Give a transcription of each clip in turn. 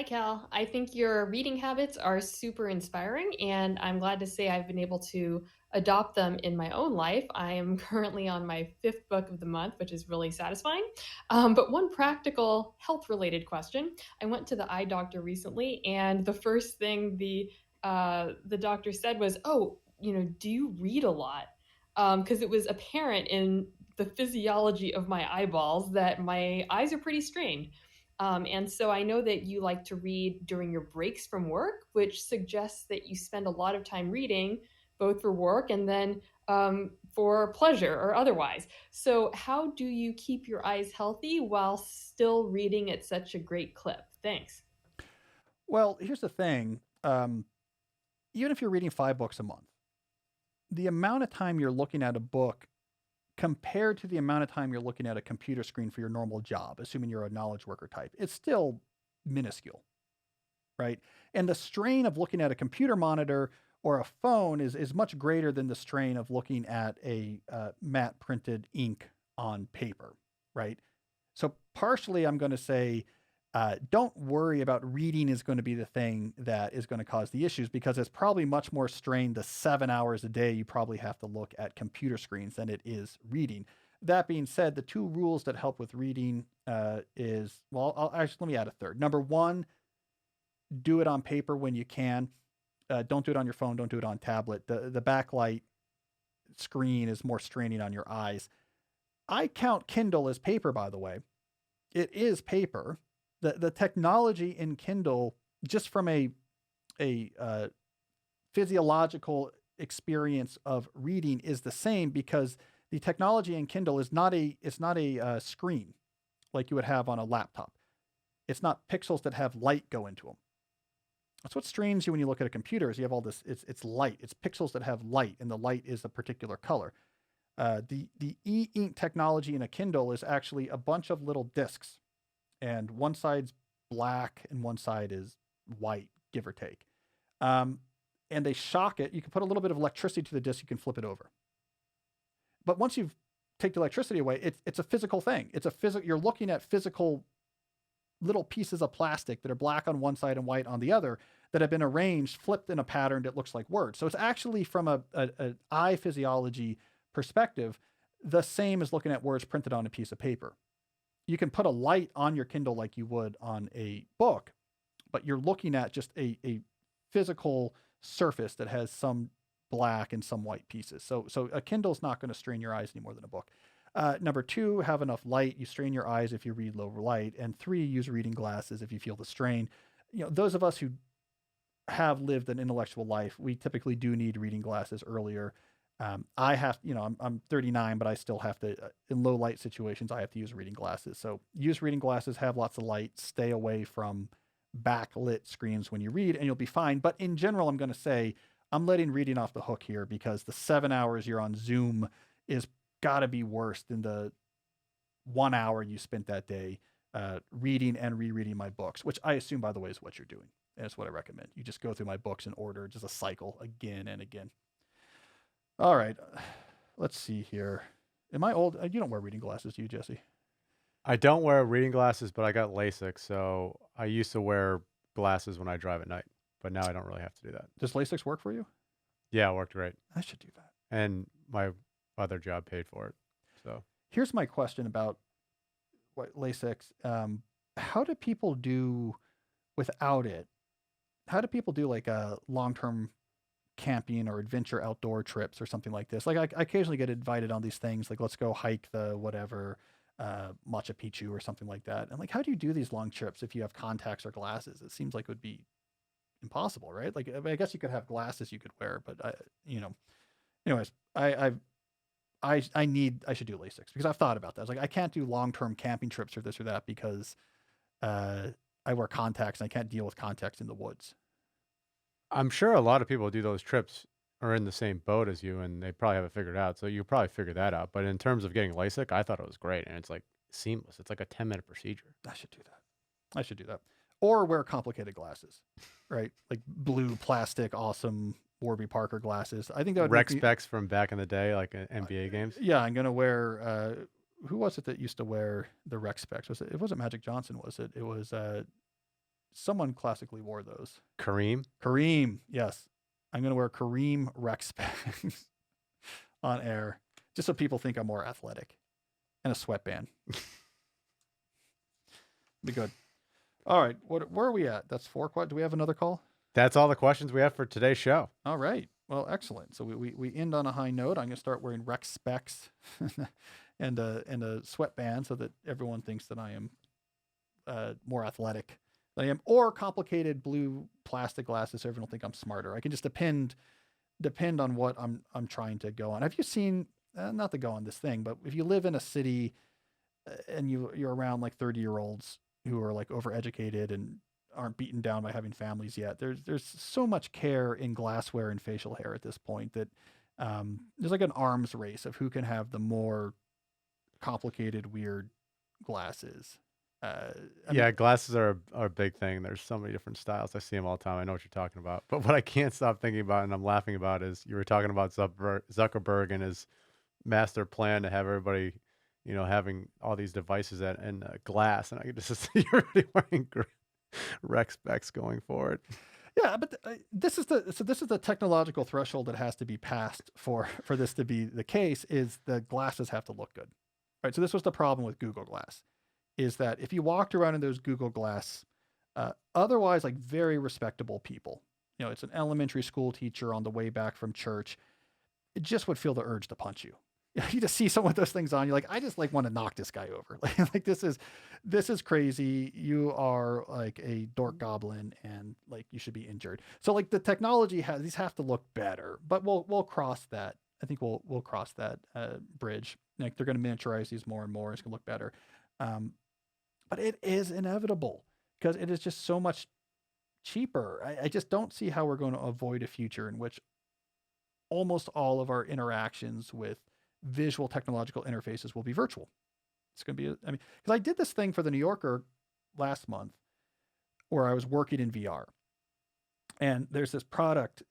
Cal. I think your reading habits are super inspiring, and I'm glad to say I've been able to adopt them in my own life. I am currently on my fifth book of the month, which is really satisfying. But one practical health related question, I went to the eye doctor recently, and the first thing the doctor said was, "Oh, do you read a lot?" Because it was apparent in the physiology of my eyeballs that my eyes are pretty strained. And so I know that you like to read during your breaks from work, which suggests that you spend a lot of time reading, both for work and then for pleasure or otherwise. So, how do you keep your eyes healthy while still reading at such a great clip? Thanks. Well, here's the thing. Even if you're reading 5 books a month, the amount of time you're looking at a book compared to the amount of time you're looking at a computer screen for your normal job, assuming you're a knowledge worker type, it's still minuscule, right? And the strain of looking at a computer monitor or a phone is much greater than the strain of looking at a matte printed ink on paper, right? So partially, I'm going to say, don't worry about reading is going to be the thing that is going to cause the issues because it's probably much more strained the 7 hours a day you probably have to look at computer screens than it is reading. That being said, the two rules that help with reading is well, let me add a third. Number one, do it on paper when you can. Don't do it on your phone. Don't do it on tablet. The backlight screen is more straining on your eyes. I count Kindle as paper, by the way. It is paper. The technology in Kindle, just from a physiological experience of reading, is the same because the technology in Kindle is not a screen like you would have on a laptop. It's not pixels that have light go into them. That's what strains you when you look at a computer is you have all this. It's light. It's pixels that have light, and the light is a particular color. The e-ink technology in a Kindle is actually a bunch of little discs, and one side's black and one side is white, give or take. Um, and they shock it. You can put a little bit of electricity to the disc. You can flip it over. But once you've take the electricity away, it's a physical thing. It's a physical. You're looking at physical little pieces of plastic that are black on one side and white on the other that have been arranged, flipped in a pattern that looks like words. So it's actually from a eye physiology perspective, the same as looking at words printed on a piece of paper. You can put a light on your Kindle like you would on a book, but you're looking at just a physical surface that has some black and some white pieces. So a Kindle's not going to strain your eyes any more than a book. Number two, have enough light. You strain your eyes if you read low light. And three, use reading glasses if you feel the strain. Those of us who have lived an intellectual life, we typically do need reading glasses earlier. I have, I'm 39, but I still have to, in low light situations, I have to use reading glasses. So use reading glasses, have lots of light, stay away from backlit screens when you read, and you'll be fine. But in general, I'm going to say I'm letting reading off the hook here because the 7 hours you're on Zoom is got to be worse than the 1 hour you spent that day reading and rereading my books, which I assume, by the way, is what you're doing. And that's what I recommend. You just go through my books in order, just a cycle again and again. All right. Let's see here. Am I old? You don't wear reading glasses, do you, Jesse? I don't wear reading glasses, but I got LASIK, so I used to wear glasses when I drive at night, but now I don't really have to do that. Does LASIK work for you? Yeah, it worked great, I should do that. and my other job paid for it. So Here's my question about what LASIK. How do people do without it? How do people do like a long-term camping or adventure outdoor trips or something like this? Like I occasionally get invited on these things, like let's go hike the whatever Machu Picchu or something like that. And like, how do you do these long trips if you have contacts or glasses? It seems like it would be impossible, right? Like I guess you could have glasses you could wear, but anyways, I should do LASIK because I've thought about that. I was like, I can't do long term camping trips or this or that because uh, I wear contacts and I can't deal with contacts in the woods. I'm sure a lot of people who do those trips are in the same boat as you, and they probably have it figured out. So you probably figure that out. But in terms of getting LASIK, I thought it was great, and it's like seamless. It's like a 10-minute procedure. I should do that. I should do that. Or wear complicated glasses, right? Like blue plastic, awesome Warby Parker glasses. I think that would make Rec me. specs from back in the day, like NBA games. Yeah, I'm gonna wear. Who was it that used to wear the rec specs? Was it? It wasn't Magic Johnson, was it? It was someone classically wore those. Kareem. Kareem, yes. I'm going to wear Kareem rec specs on air, just so people think I'm more athletic, and a sweatband. Be good. All right, where are we at? That's 4 questions. Do we have another call? That's all the questions we have for today's show. All right. Well, excellent. So we end on a high note. I'm going to start wearing rec specs and a sweatband so that everyone thinks that I am more athletic than I am, or complicated blue plastic glasses so everyone will think I'm smarter. I can just depend on what I'm trying to go on. Have you seen, not to go on this thing, but if you live in a city and you're around like 30-year-olds who are like overeducated and aren't beaten down by having families yet, there's so much care in glassware and facial hair at this point that there's like an arms race of who can have the more complicated, weird glasses. Glasses are a big thing. There's so many different styles. I see them all the time. I know what you're talking about. But what I can't stop thinking about and I'm laughing about is you were talking about Zuckerberg and his master plan to have everybody, having all these devices and glass. And I could just see you're already wearing rec specs going forward. Yeah, but this is the technological threshold that has to be passed for this to be the case. Is the glasses have to look good, right? So this was the problem with Google Glass, is that if you walked around in those Google Glass, otherwise like very respectable people, it's an elementary school teacher on the way back from church, it just would feel the urge to punch you. You just see someone with those things on, you're like, I just like want to knock this guy over. Like this is crazy. You are like a dork goblin and like you should be injured. So like the technology these have to look better, but we'll cross that. I think we'll cross that bridge. Like they're going to miniaturize these more and more. It's going to look better. But it is inevitable because it is just so much cheaper. I just don't see how we're going to avoid a future in which almost all of our interactions with visual technological interfaces will be virtual. It's going to be, because I did this thing for the New Yorker last month where I was working in VR. And there's this product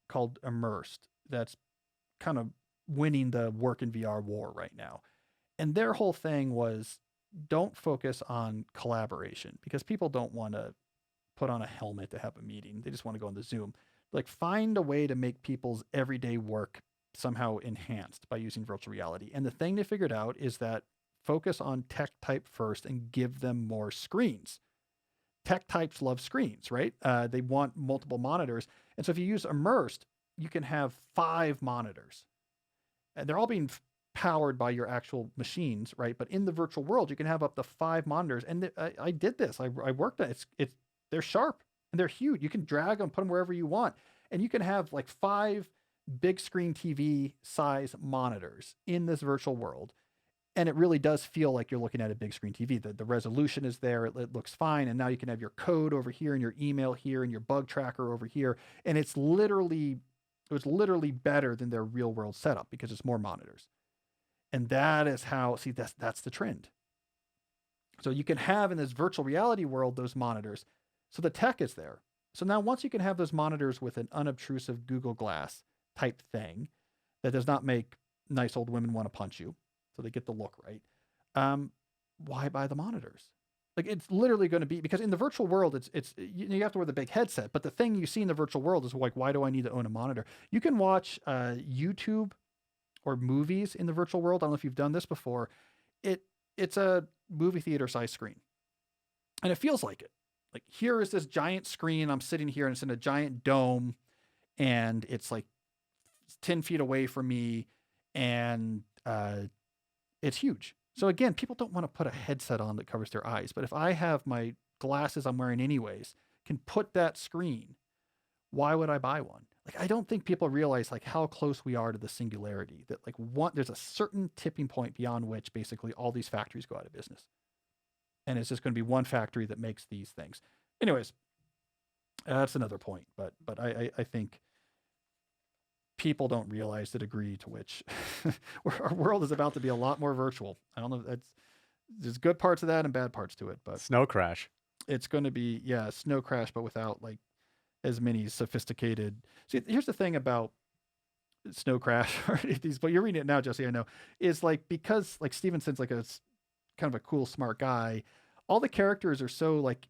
called Immersed that's kind of winning the work in VR war right now. And their whole thing was, don't focus on collaboration because people don't want to put on a helmet to have a meeting. They just want to go on the Zoom. Like find a way to make people's everyday work somehow enhanced by using virtual reality. And the thing they figured out is that focus on tech type first and give them more screens. Tech types love screens, right? They want multiple monitors. And so if you use Immersed, you can have 5 monitors. And they're all being powered by your actual machines, right? But in the virtual world, you can have up to 5 monitors. And I did this. I worked on it. They're sharp and they're huge. You can drag them, put them wherever you want. And you can have like 5 big screen TV size monitors in this virtual world. And it really does feel like you're looking at a big screen TV. The resolution is there. It looks fine. And now you can have your code over here and your email here and your bug tracker over here. And it was literally better than their real world setup because it's more monitors. And that is how, that's the trend. So you can have in this virtual reality world, those monitors. So the tech is there. So now once you can have those monitors with an unobtrusive Google Glass type thing that does not make nice old women want to punch you, so they get the look right. Why buy the monitors? Like it's literally going to be, because in the virtual world, it's you have to wear the big headset. But the thing you see in the virtual world is like, why do I need to own a monitor? You can watch YouTube or movies in the virtual world. I don't know if you've done this before. It's a movie theater size screen, and it feels like it. Like here is this giant screen. I'm sitting here, and it's in a giant dome, and it's like 10 feet away from me, and it's huge. So again, people don't want to put a headset on that covers their eyes. But if I have my glasses I'm wearing anyways, can put that screen, why would I buy one? Like, I don't think people realize like how close we are to the singularity, that like there's a certain tipping point beyond which basically all these factories go out of business. And it's just going to be one factory that makes these things. Anyways, that's another point. But I think people don't realize the degree to which our world is about to be a lot more virtual. I don't know. There's good parts of that and bad parts to it, but Snow Crash. It's going to be, Snow Crash, but without like as many sophisticated. See, here's the thing about Snow Crash, but you're reading it now, Jesse, I know, is like, because like Stevenson's like a kind of a cool, smart guy, all the characters are so like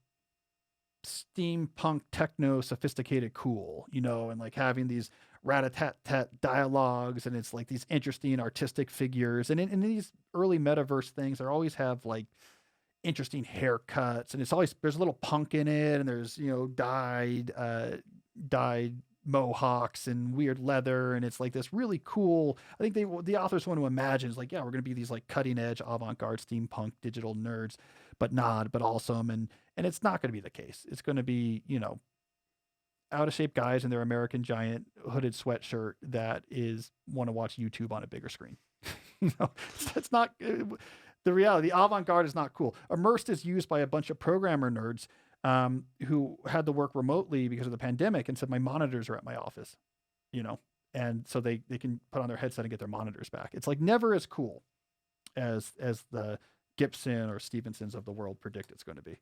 steampunk techno sophisticated cool, you know, and like having these rat-a-tat-tat dialogues, and it's like these interesting artistic figures. And in these early metaverse things, they always have like interesting haircuts, and it's always there's a little punk in it, and there's, you know, dyed mohawks and weird leather, and it's like this really cool. I think the authors want to imagine is like, yeah, we're going to be these like cutting edge avant-garde steampunk digital nerds, but awesome. And it's not going to be the case. It's going to be, you know, out of shape guys in their American Giant hooded sweatshirt that is want to watch YouTube on a bigger screen. You know, that's not the reality. The avant-garde is not cool. Immersed is used by a bunch of programmer nerds who had to work remotely because of the pandemic and said, my monitors are at my office, you know, and so they can put on their headset and get their monitors back. It's like never as cool as the Gibson or Stevensons of the world predict it's going to be.